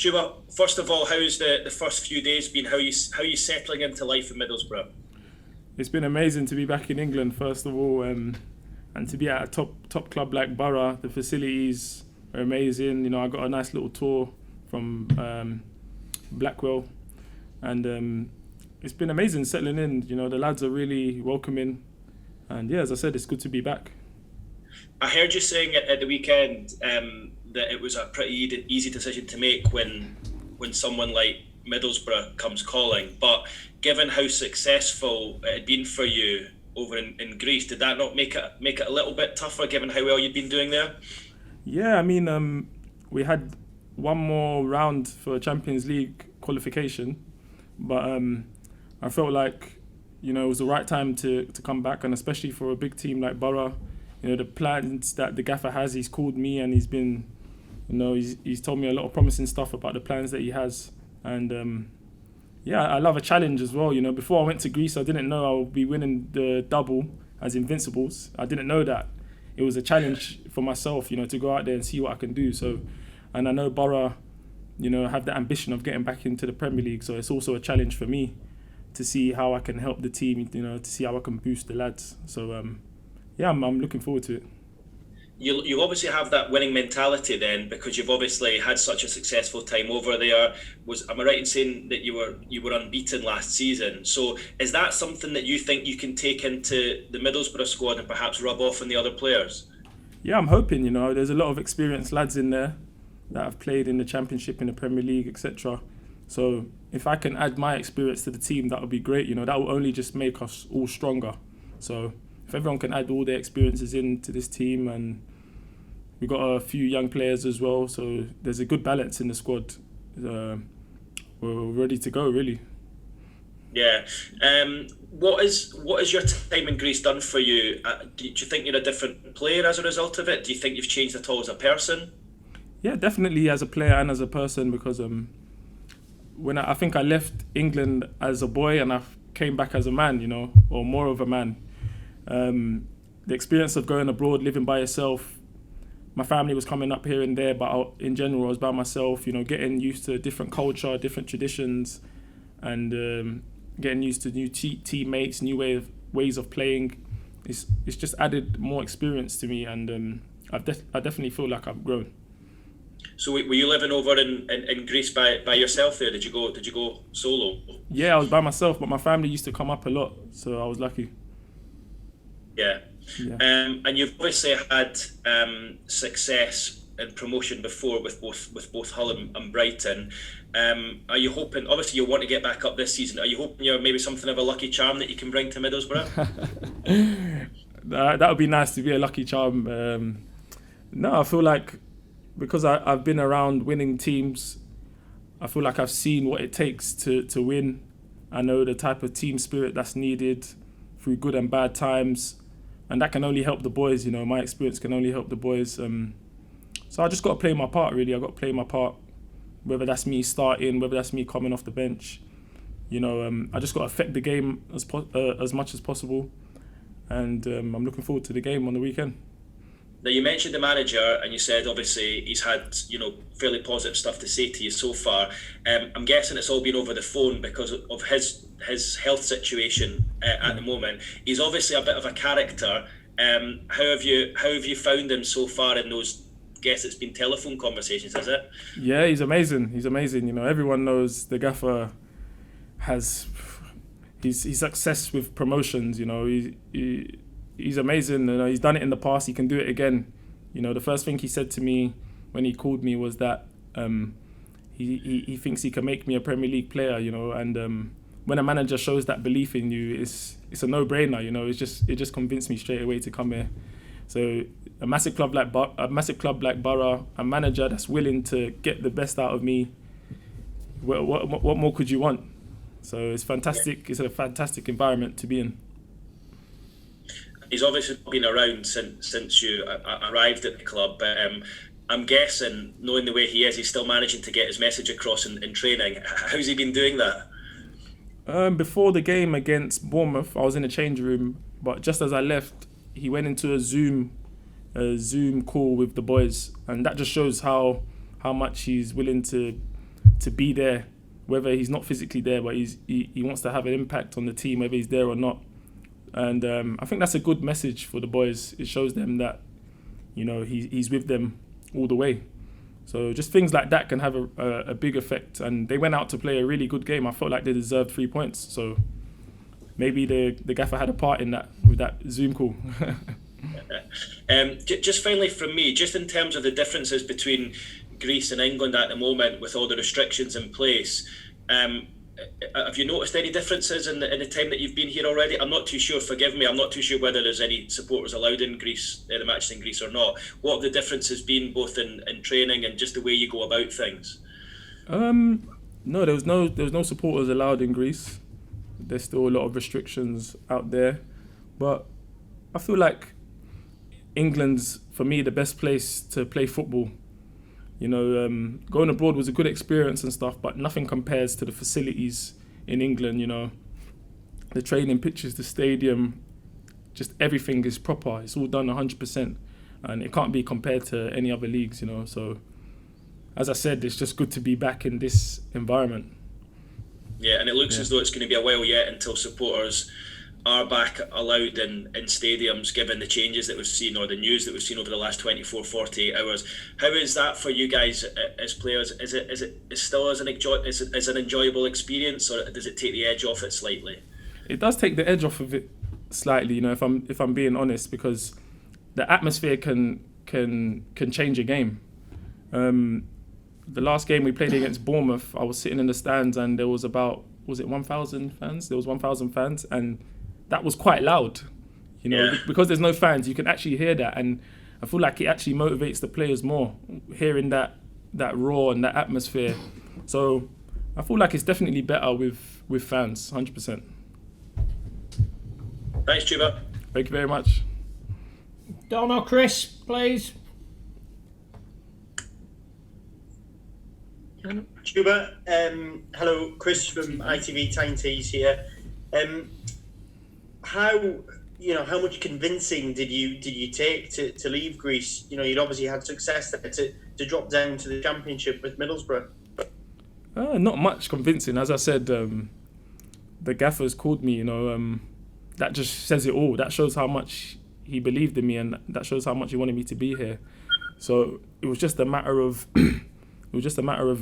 Chuba, first of all, how's the first few days been? How you settling into life in Middlesbrough? It's been amazing to be back in England, first of all, and to be at a top club like Borough. The facilities are amazing. I got a nice little tour from Blackwell, and it's been amazing settling in. The lads are really welcoming, and yeah, as I said, it's good to be back. I heard you saying at the weekend that it was a pretty easy decision to make when someone like Middlesbrough comes calling. But given how successful it had been for you over in Greece, did that not make it a little bit tougher given how well you'd been doing there? Yeah, I mean, we had one more round for Champions League qualification, but I felt like it was the right time to come back, and especially for a big team like Borough. The plans that the gaffer has, he's called me and he's been, he's told me a lot of promising stuff about the plans that he has. And yeah, I love a challenge as well. Before I went to Greece, I didn't know I would be winning the double as Invincibles. I didn't know that. It was a challenge for myself, to go out there and see what I can do. So, and I know Borough, have the ambition of getting back into the Premier League. So it's also a challenge for me to see how I can help the team, to see how I can boost the lads. So, yeah, I'm looking forward to it. You obviously have that winning mentality then, because you've obviously had such a successful time over there. Am I right in saying that you were unbeaten last season? So is that something that you think you can take into the Middlesbrough squad and perhaps rub off on the other players? Yeah, I'm hoping. There's a lot of experienced lads in there that have played in the Championship, in the Premier League, etc. So if I can add my experience to the team, that would be great. That will only just make us all stronger. So if everyone can add all their experiences into this team, and we've got a few young players as well, so there's a good balance in the squad. We're ready to go, really. Yeah. What is your time in Greece done for you? Do you think you're a different player as a result of it? Do you think you've changed at all as a person? Yeah, definitely as a player and as a person, because when I think I left England as a boy and I came back as a man, or more of a man. The experience of going abroad, living by yourself. My family was coming up here and there, but in general, I was by myself. Getting used to different culture, different traditions, and getting used to new teammates, new ways of playing. It's just added more experience to me, and I definitely feel like I've grown. So were you living over in Greece by yourself there? Did you go solo? Yeah, I was by myself, but my family used to come up a lot, so I was lucky. Yeah. And you've obviously had success and promotion before with both Hull and Brighton. Are you hoping? Obviously, you want to get back up this season. Are you hoping you're maybe something of a lucky charm that you can bring to Middlesbrough? That would be nice to be a lucky charm. No, I feel like because I've been around winning teams, I feel like I've seen what it takes to win. I know the type of team spirit that's needed through good and bad times, and that can only help the boys. My experience can only help the boys. So I just got to play my part, really. I got to play my part, whether that's me starting, whether that's me coming off the bench. I just got to affect the game as much as possible, and I'm looking forward to the game on the weekend. Now, you mentioned the manager, and you said obviously he's had fairly positive stuff to say to you so far. I'm guessing it's all been over the phone because of his health situation at the moment. He's obviously a bit of a character. How have you found him so far in those? Guess it's been telephone conversations, has it? Yeah, he's amazing. Everyone knows the gaffer has he's success with promotions. He's amazing. He's done it in the past. He can do it again. The first thing he said to me when he called me was that he thinks he can make me a Premier League player. And when a manager shows that belief in you, it's a no-brainer. It just convinced me straight away to come here. So a massive club like Borough, a manager that's willing to get the best out of me. What more could you want? So it's fantastic. It's a fantastic environment to be in. He's obviously been around since you arrived at the club, but I'm guessing, knowing the way he is, he's still managing to get his message across in training. How's he been doing that? Before the game against Bournemouth, I was in the change room, but just as I left, he went into a Zoom call with the boys, and that just shows how much he's willing to to be there, whether he's not physically there, but he wants to have an impact on the team, whether he's there or not. And I think that's a good message for the boys. It shows them that, he's with them all the way. So just things like that can have a big effect. And they went out to play a really good game. I felt like they deserved 3 points. So maybe the gaffer had a part in that with that Zoom call. Just finally from me, just in terms of the differences between Greece and England at the moment with all the restrictions in place, have you noticed any differences in the time that you've been here already? I'm not too sure, forgive me, I'm not too sure whether there's any supporters allowed in Greece, the matches in Greece or not. What have the differences been both in training and just the way you go about things? No, there was no supporters allowed in Greece. There's still a lot of restrictions out there. But I feel like England's, for me, the best place to play football. Going abroad was a good experience and stuff, but nothing compares to the facilities in England, The training pitches, the stadium, just everything is proper. It's all done 100%. And it can't be compared to any other leagues, So, as I said, it's just good to be back in this environment. Yeah, and it looks as though it's going to be a while yet until supporters are back allowed in stadiums, given the changes that we've seen or the news that we've seen over the last 24, 48 hours. How is that for you guys as players? Is it still as an enjoyable experience, or does it take the edge off it slightly? It does take the edge off of it slightly, if I'm being honest, because the atmosphere can change a game. The last game we played against Bournemouth, I was sitting in the stands and there was about, 1,000 fans? There was 1,000 fans, and that was quite loud. Because there's no fans, you can actually hear that, and I feel like it actually motivates the players more, hearing that roar and that atmosphere. So I feel like it's definitely better with fans, 100%. Thanks, Chuba. Thank you very much. Don or Chris, please. Chuba, hello, Chris from ITV Tyne Tees here. How much convincing did you take to leave Greece? You'd obviously had success there to drop down to the Championship with Middlesbrough. Not much convincing, as I said. The gaffers called me. That just says it all. That shows how much he believed in me, and that shows how much he wanted me to be here. So it was just a matter of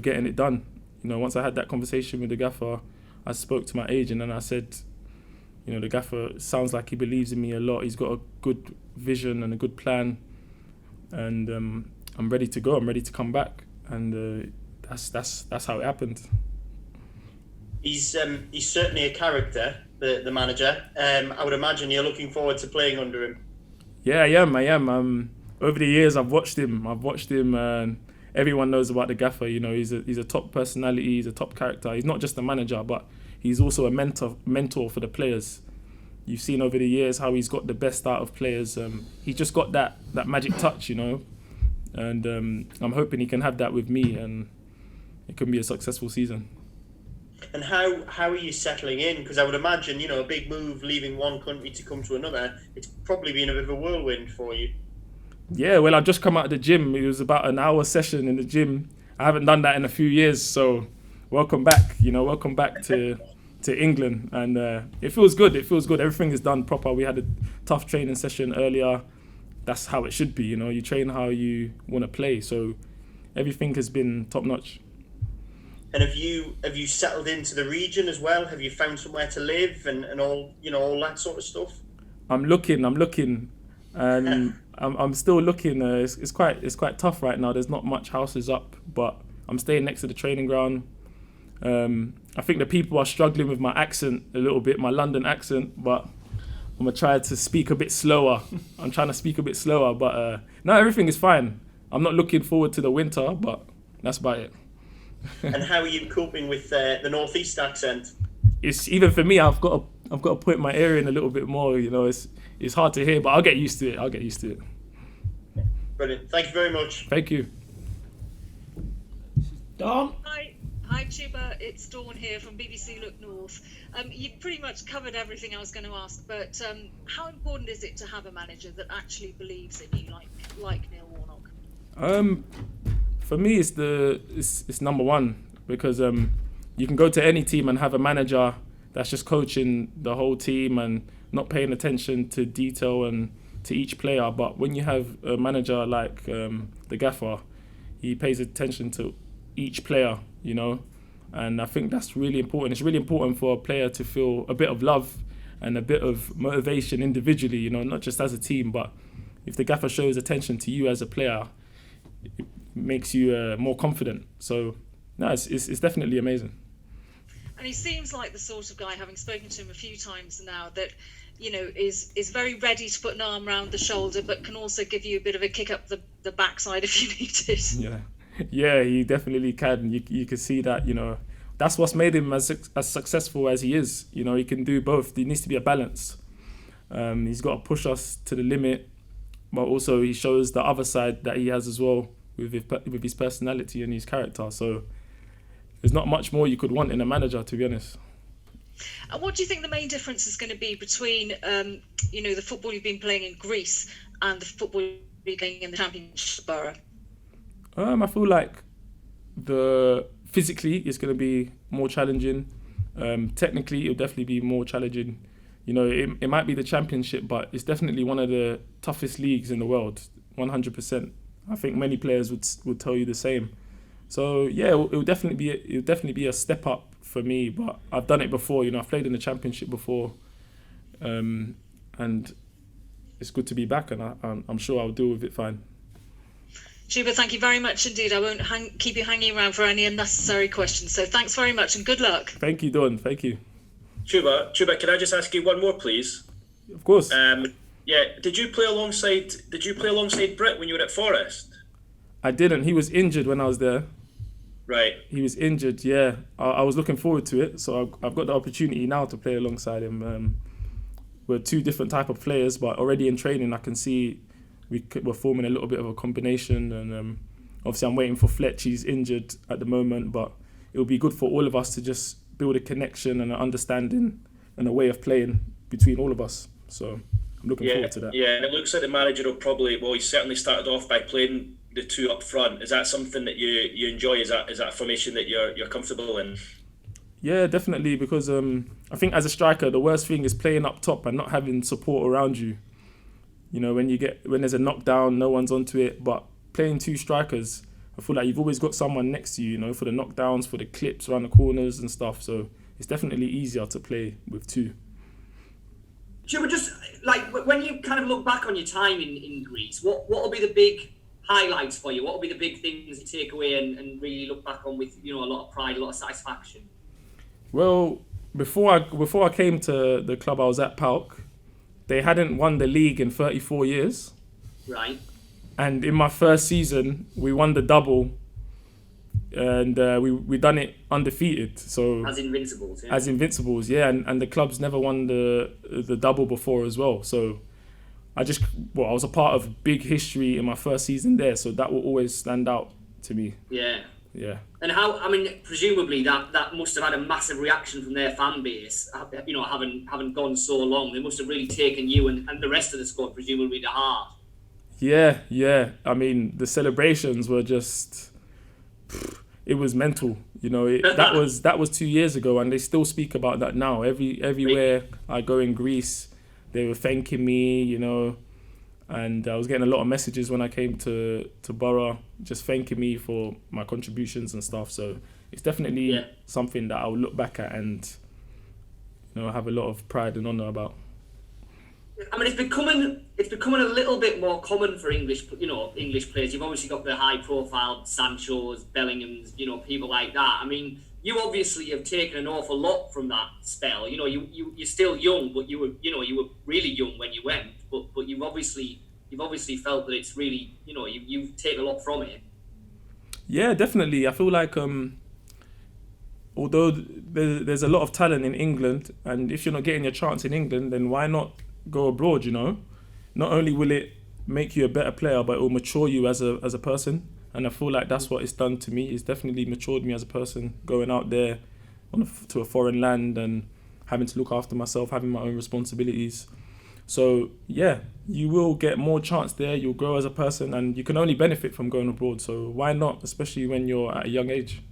getting it done. Once I had that conversation with the gaffer, I spoke to my agent and I said, the gaffer sounds like he believes in me a lot. He's got a good vision and a good plan, and I'm ready to go. I'm ready to come back, and that's how it happened. He's certainly a character, the manager. I would imagine you're looking forward to playing under him. Yeah, I am. Over the years, I've watched him. And everyone knows about the gaffer. He's a top personality. He's a top character. He's not just a manager, but he's also a mentor for the players. You've seen over the years how he's got the best out of players. He's just got that magic touch, and I'm hoping he can have that with me, and it can be a successful season. And how are you settling in? Because I would imagine, a big move, leaving one country to come to another, it's probably been a bit of a whirlwind for you. Yeah, well, I've just come out of the gym. It was about an hour session in the gym. I haven't done that in a few years, so welcome back. Welcome back to England, and it feels good. Everything is done proper. We had a tough training session earlier. That's how it should be. You train how you want to play, so everything has been top notch. And have you settled into the region as well? Have you found somewhere to live and all all that sort of stuff? I'm looking, and I'm still looking. It's quite tough right now. There's not much houses up, but I'm staying next to the training ground. I think the people are struggling with my accent a little bit, my London accent, but I'm gonna try to speak a bit slower. I'm trying to speak a bit slower, but no, everything is fine. I'm not looking forward to the winter, but that's about it. And how are you coping with the northeast accent? It's even for me. I've got to put my ear in a little bit more. It's hard to hear, but I'll get used to it. Brilliant. Thank you very much. Thank you. Dawn? Hi Chuba, it's Dawn here from BBC Look North. You've pretty much covered everything I was going to ask, but how important is it to have a manager that actually believes in you, like Neil Warnock? For me, it's number one. because you can go to any team and have a manager that's just coaching the whole team and not paying attention to detail and to each player. But when you have a manager like the gaffer, he pays attention to each player, you know, and I think that's really important. It's really important for a player to feel a bit of love and a bit of motivation individually, you know, not just as a team. But if the gaffer shows attention to you as a player, it makes you more confident. So no, it's definitely amazing. And he seems like the sort of guy, having spoken to him a few times now, that, you know, is very ready to put an arm around the shoulder, but can also give you a bit of a kick up the backside if you need it. Yeah, he definitely can. You can see that, you know. That's what's made him as successful as he is. You know, he can do both. There needs to be a balance. He's got to push us to the limit, but also he shows the other side that he has as well with his personality and his character. So there's not much more you could want in a manager, to be honest. And what do you think the main difference is going to be between, you know, the football you've been playing in Greece and the football you've been playing in the Championship borough? I feel like physically it's going to be more challenging. Technically, it'll definitely be more challenging. You know, it might be the Championship, but it's definitely one of the toughest leagues in the world, 100%. I think many players would tell you the same. So yeah, it'll definitely be a step up for me. But I've done it before. You know, I've played in the Championship before, and it's good to be back. And I'm sure I'll deal with it fine. Chuba, thank you very much indeed. I won't keep you hanging around for any unnecessary questions. So thanks very much and good luck. Thank you, Dawn. Thank you. Chuba, can I just ask you one more, please? Of course. Yeah. Did you play alongside Britt when you were at Forest? I didn't. He was injured when I was there. Right. He was injured. Yeah. I was looking forward to it, so I've got the opportunity now to play alongside him. We're two different type of players, but already in training, I can see we're forming a little bit of a combination. And obviously, I'm waiting for Fletch. He's injured at the moment, but it'll be good for all of us to just build a connection and an understanding and a way of playing between all of us. So I'm looking forward to that. Yeah, and it looks like the manager will he certainly started off by playing the two up front. Is that something that you enjoy? Is that a formation that you're comfortable in? Yeah, definitely, because I think as a striker, the worst thing is playing up top and not having support around you. You know, when there's a knockdown, no one's onto it. But playing two strikers, I feel like you've always got someone next to you, you know, for the knockdowns, for the clips around the corners and stuff. So it's definitely easier to play with two. Chuba, just like when you kind of look back on your time in Greece, what will be the big highlights for you? What will be the big things you take away and really look back on with, you know, a lot of pride, a lot of satisfaction? Well, before I came to the club I was at, PAOK, they hadn't won the league in 34 years. Right. And in my first season, we won the double, and we done it undefeated. So as Invincibles. Yeah. As Invincibles, yeah. And the club's never won the double before as well. So I was a part of big history in my first season there. So that will always stand out to me. Yeah. Yeah. And presumably that must have had a massive reaction from their fan base, you know, having gone so long. They must have really taken you and the rest of the squad presumably to heart. Yeah. I mean, the celebrations were just, it was mental. You know, that was 2 years ago, and they still speak about that now. Everywhere I go in Greece, they were thanking me, you know, and I was getting a lot of messages when I came to Borough, just thanking me for my contributions and stuff. So it's definitely something that I'll look back at and, you know, have a lot of pride and honour about. I mean, it's becoming a little bit more common for English players. You've obviously got the high-profile Sanchos, Bellinghams, you know, people like that. I mean, you obviously have taken an awful lot from that spell. You know, you're still young, but you were really young when you went. But you've obviously felt that it's really, you know, you've taken a lot from it. Yeah, definitely. I feel like although there's a lot of talent in England, and if you're not getting your chance in England, then why not go abroad? You know, not only will it make you a better player, but it will mature you as a person. And I feel like that's what it's done to me. It's definitely matured me as a person, going out there to a foreign land and having to look after myself, having my own responsibilities. So yeah, you will get more chance there. You'll grow as a person, and you can only benefit from going abroad. So why not, especially when you're at a young age?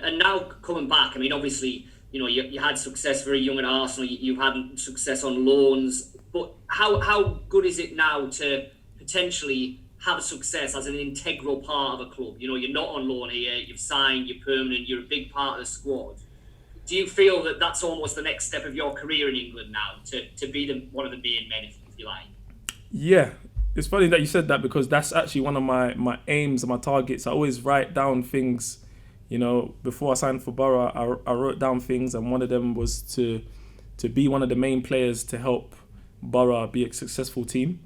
And now coming back, I mean, obviously, you know, you had success very young at Arsenal. You've had success on loans, but how good is it now to potentially have success as an integral part of a club? You know, you're not on loan here. You've signed. You're permanent. You're a big part of the squad. Do you feel that that's almost the next step of your career in England now, to be one of the main men, if you like? Yeah, it's funny that you said that because that's actually one of my aims and my targets. I always write down things, you know, before I signed for Borough, I wrote down things, and one of them was to be one of the main players to help Borough be a successful team.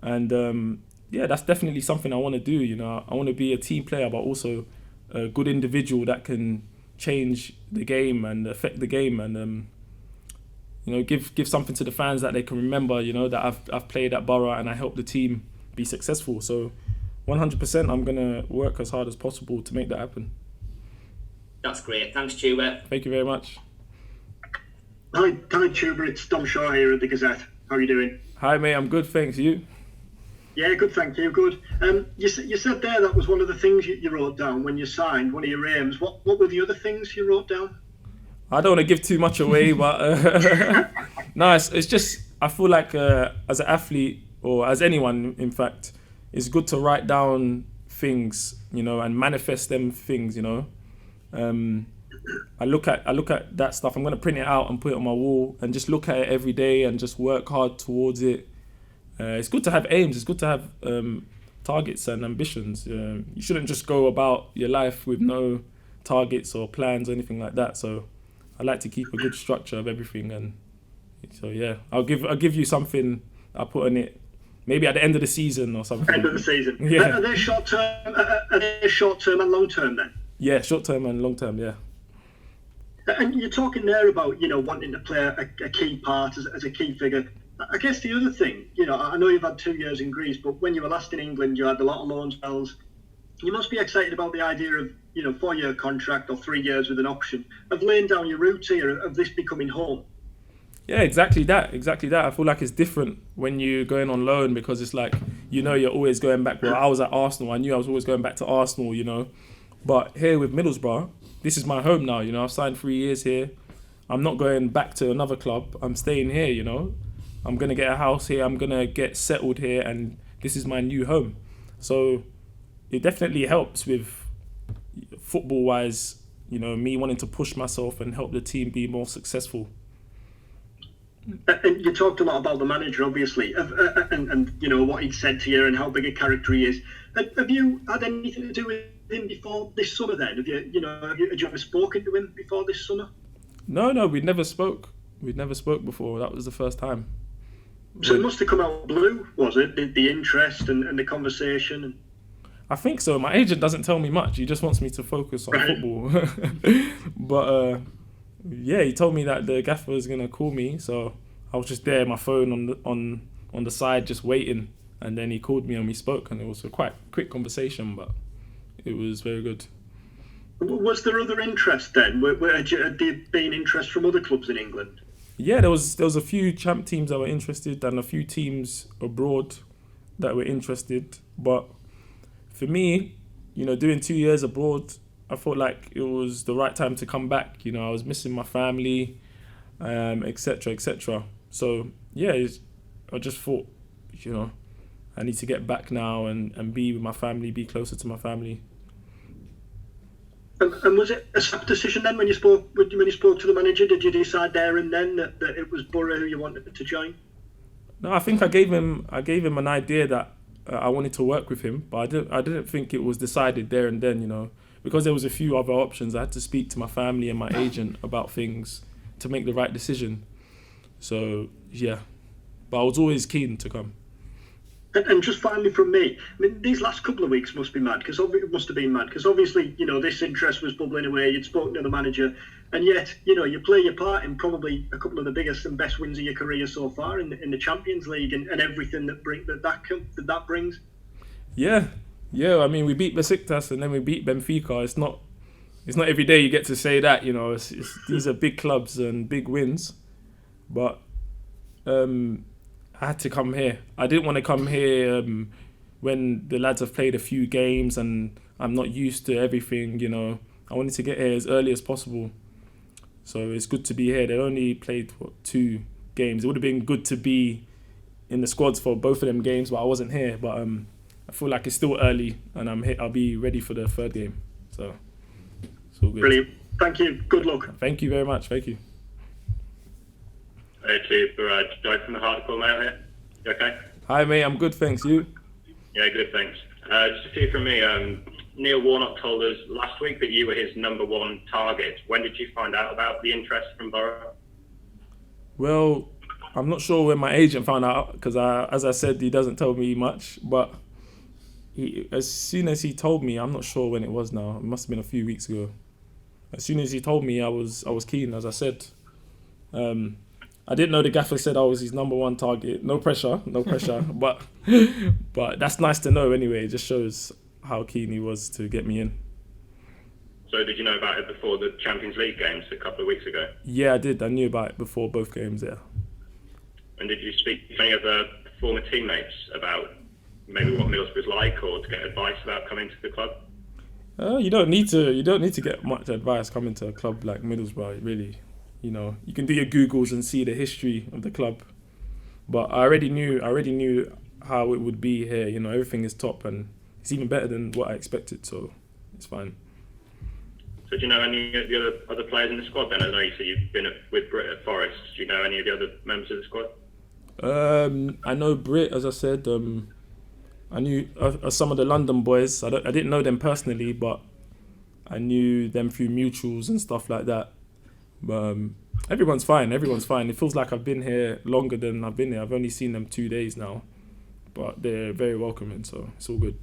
And yeah, that's definitely something I want to do. You know, I want to be a team player, but also a good individual that can change the game and affect the game, and you know, give something to the fans that they can remember. You know, that I've played at Borough and I helped the team be successful. So 100%, I'm gonna work as hard as possible to make that happen. That's great. Thanks, Chuba. Thank you very much. Hi, Chuba. It's Dom Shaw here at the Gazette. How are you doing? Hi, mate. I'm good, thanks. You? Yeah, good, thank you. Good. You said there that was one of the things you wrote down when you signed, one of your aims. What were the other things you wrote down? I don't want to give too much away, but no, it's just, I feel like as an athlete, or as anyone, in fact, it's good to write down things, you know, and manifest them things, you know. I look at that stuff. I'm gonna print it out and put it on my wall and just look at it every day and just work hard towards it. It's good to have aims. It's good to have targets and ambitions. You shouldn't just go about your life with no targets or plans or anything like that. So I like to keep a good structure of everything. And so yeah, I'll give you something. I'll put on it maybe at the end of the season or something. End of the season. Yeah. Are they short term? Are they short term and long term then? Yeah, short term and long term. Yeah. And you're talking there about, you know, wanting to play a key part as a key figure. I guess the other thing, you know, I know you've had 2 years in Greece, but when you were last in England, you had a lot of loan spells. You must be excited about the idea of, you know, 4-year contract or 3 years with an option, of laying down your roots here, of this becoming home. Yeah, exactly that. I feel like it's different when you're going on loan, because it's like, you know, you're always going back. Well, I was at Arsenal. I knew I was always going back to Arsenal, you know. But here with Middlesbrough, this is my home now, you know. I've signed 3 years here. I'm not going back to another club. I'm staying here, you know. I'm going to get a house here. I'm going to get settled here. And this is my new home. So it definitely helps with football-wise, you know, me wanting to push myself and help the team be more successful. And you talked a lot about the manager, obviously, and you know, what he said to you and how big a character he is. Have you had anything to do with him before this summer then? Had you ever spoken to him before this summer? No, we'd never spoke. We'd never spoke before. That was the first time. So it must have come out blue, was it? The interest and the conversation? I think so. My agent doesn't tell me much. He just wants me to focus on football. But yeah, he told me that the gaffer was going to call me. So I was just there, my phone on the side, just waiting. And then he called me and we spoke. And it was a quite quick conversation, but it was very good. Was there other interest then? Had there been interest from other clubs in England? Yeah, there was a few champ teams that were interested and a few teams abroad that were interested. But for me, you know, doing 2 years abroad, I felt like it was the right time to come back. You know, I was missing my family, etc., etc. So yeah, I just thought, you know, I need to get back now and be with my family, be closer to my family. And was it a snap decision then when you spoke to the manager? Did you decide there and then that it was Borough who you wanted to join? No, I think I gave him an idea that I wanted to work with him, but I didn't think it was decided there and then, you know, because there was a few other options. I had to speak to my family and my agent about things to make the right decision. So yeah, but I was always keen to come. And just finally from me, I mean, these last couple of weeks must have been mad, because obviously, you know, this interest was bubbling away. You'd spoken to the manager, and yet, you know, you play your part in probably a couple of the biggest and best wins of your career so far in the Champions League and everything that brings. Yeah. I mean, we beat Besiktas and then we beat Benfica. It's not every day you get to say that, you know. These are big clubs and big wins, but I had to come here. I didn't want to come here when the lads have played a few games and I'm not used to everything, you know. I wanted to get here as early as possible. So it's good to be here. They only played 2 games. It would have been good to be in the squads for both of them games, but I wasn't here. But I feel like it's still early, and I'll be ready for the 3rd game. So it's all good. Brilliant. Thank you. Good luck. Thank you very much. Thank you. Hey, Chuba, Joe from the Hartlepool Mail here. You okay? Hi, mate. I'm good, thanks. You? Yeah, good, thanks. Just a few from me. Neil Warnock told us last week that you were his number 1 target. When did you find out about the interest from Borough? Well, I'm not sure when my agent found out because, as I said, he doesn't tell me much. But as soon as he told me, I'm not sure when it was now. It must have been a few weeks ago. As soon as he told me, I was keen, as I said. I didn't know the gaffer said I was his number 1 target. No pressure. but that's nice to know anyway. It just shows how keen he was to get me in. So did you know about it before the Champions League games a couple of weeks ago? Yeah, I did. I knew about it before both games, yeah. And did you speak to any other former teammates about maybe what Middlesbrough's like, or to get advice about coming to the club? You don't need to get much advice coming to a club like Middlesbrough, really. You know, you can do your Googles and see the history of the club. But I already knew how it would be here. You know, everything is top and it's even better than what I expected, so it's fine. So do you know any of the other players in the squad then? I know you said you've been with Brit at Forest. Do you know any of the other members of the squad? I know Brit, as I said. I knew some of the London boys. I didn't know them personally, but I knew them through mutuals and stuff like that. But everyone's fine. It feels like I've been here longer than I've been here. I've only seen them 2 days now, but they're very welcoming, so it's all good.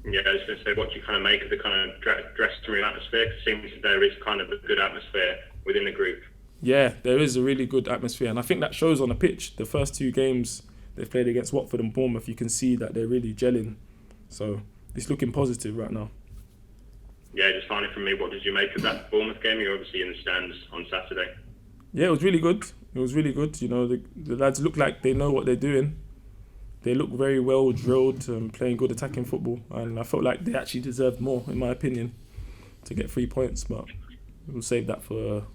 Yeah, I was going to say, what do you kind of make of the kind of dressing room atmosphere? 'Cause it seems there is kind of a good atmosphere within the group. Yeah, there is a really good atmosphere, and I think that shows on the pitch. The first 2 games they've played against Watford and Bournemouth, you can see that they're really gelling. So it's looking positive right now. Yeah, just finally from me, what did you make of that Bournemouth game? You're obviously in the stands on Saturday. Yeah, it was really good. You know, the lads look like they know what they're doing. They look very well drilled and playing good attacking football. And I felt like they actually deserved more, in my opinion, to get 3 points. But we'll save that for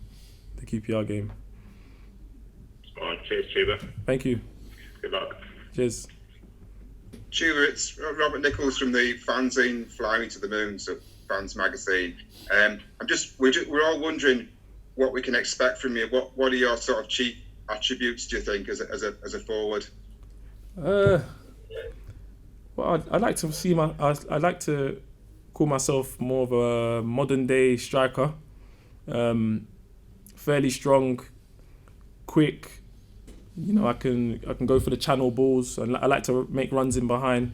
the QPR game. Spot on. Cheers, Chuba. Thank you. Good luck. Cheers. Chuba, it's Robert Nichols from the fanzine Flying to the Moon, so Fans Magazine. We're all wondering what we can expect from you. What are your sort of chief attributes, do you think, as a forward? Well, I'd like to I'd like to call myself more of a modern day striker. Fairly strong, quick. You know, I can go for the channel balls, and I like to make runs in behind,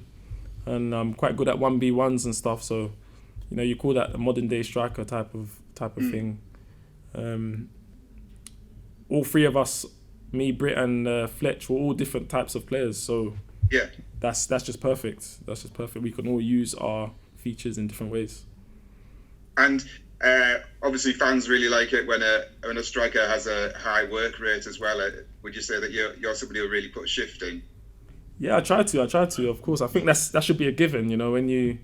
and I'm quite good at 1v1s and stuff. So, you know, you call that a modern day striker type of thing. All 3 of us, me, Britt, and Fletch, were all different types of players. So yeah, that's just perfect. We can all use our features in different ways. And obviously, fans really like it when a striker has a high work rate as well. Would you say that you're somebody who really puts shift in? Yeah, I try to. Of course, I think that should be a given. You know, when you're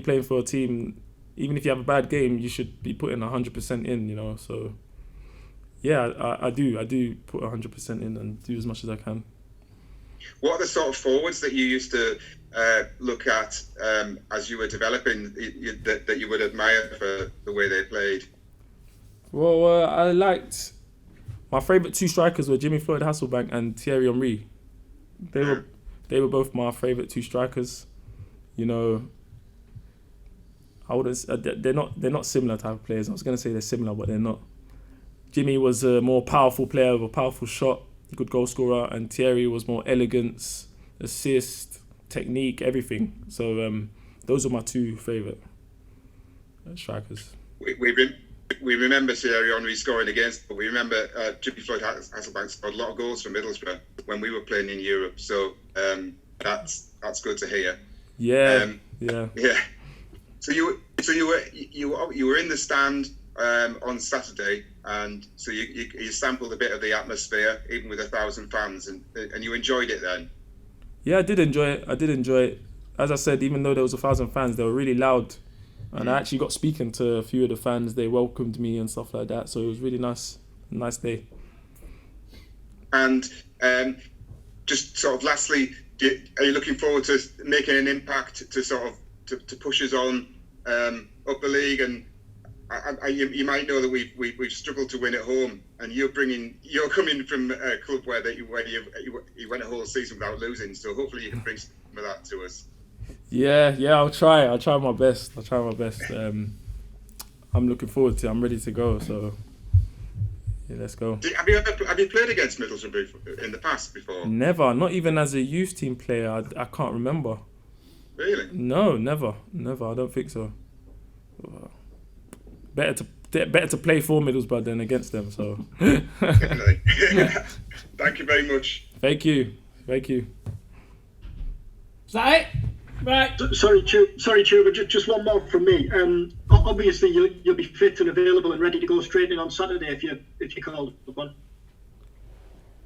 playing for a team, even if you have a bad game, you should be putting 100% in. You know, so yeah, I do put 100% in and do as much as I can. What are the sort of forwards that you used to look at as you were developing that you would admire for the way they played? Well, I liked my favourite 2 strikers were Jimmy Floyd Hasselbank and Thierry Henry. They were both my favourite 2 strikers. You know, I wouldn't. They're not similar type of players. I was going to say they're similar, but they're not. Jimmy was a more powerful player with a powerful shot, good goal scorer, and Thierry was more elegance, assist, technique, everything. So those are my 2 favourite strikers. We remember Thierry Henry scoring against, but we remember Jimmy Floyd Hasselbank scored a lot of goals for Middlesbrough when we were playing in Europe. So that's good to hear. Yeah. So you were in the stand on Saturday, and so you sampled a bit of the atmosphere, even with 1,000 fans, and you enjoyed it then. Yeah, I did enjoy it. As I said, even though there was 1,000 fans, they were really loud. And I actually got speaking to a few of the fans. They welcomed me and stuff like that. So it was really nice day. And just sort of lastly, are you looking forward to making an impact to sort of to push us on up the league? And you might know that we've struggled to win at home, and you're coming from a club where you went a whole season without losing. So hopefully you can bring some of that to us. Yeah, I'll try my best. I'm looking forward to it. I'm ready to go. So yeah, let's go. Have you played against Middlesbrough in the past before? Never, not even as a youth team player. I can't remember. Really? No, never. I don't think so. Better to play for Middlesbrough than against them. So. Definitely. Thank you very much. Thank you. Is that it? Right. Sorry, Chuba, just one more from me. Obviously, you'll be fit and available and ready to go straight in on Saturday if you're called upon.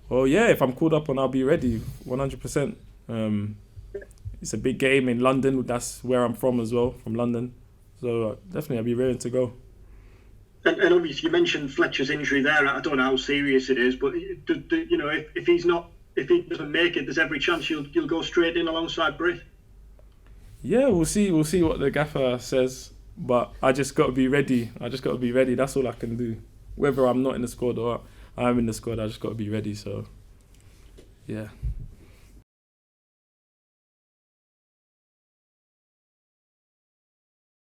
Well, yeah, if I'm called up on, I'll be ready, 100%. It's a big game in London. That's where I'm from as well, from London. So definitely, I'll be ready to go. And obviously, you mentioned Fletcher's injury there. I don't know how serious it is, but if he doesn't make it, there's every chance you'll go straight in alongside Britt. Yeah, we'll see what the gaffer says, but I just got to be ready. That's all I can do. Whether I'm not in the squad or I'm in the squad, I just got to be ready. So, yeah.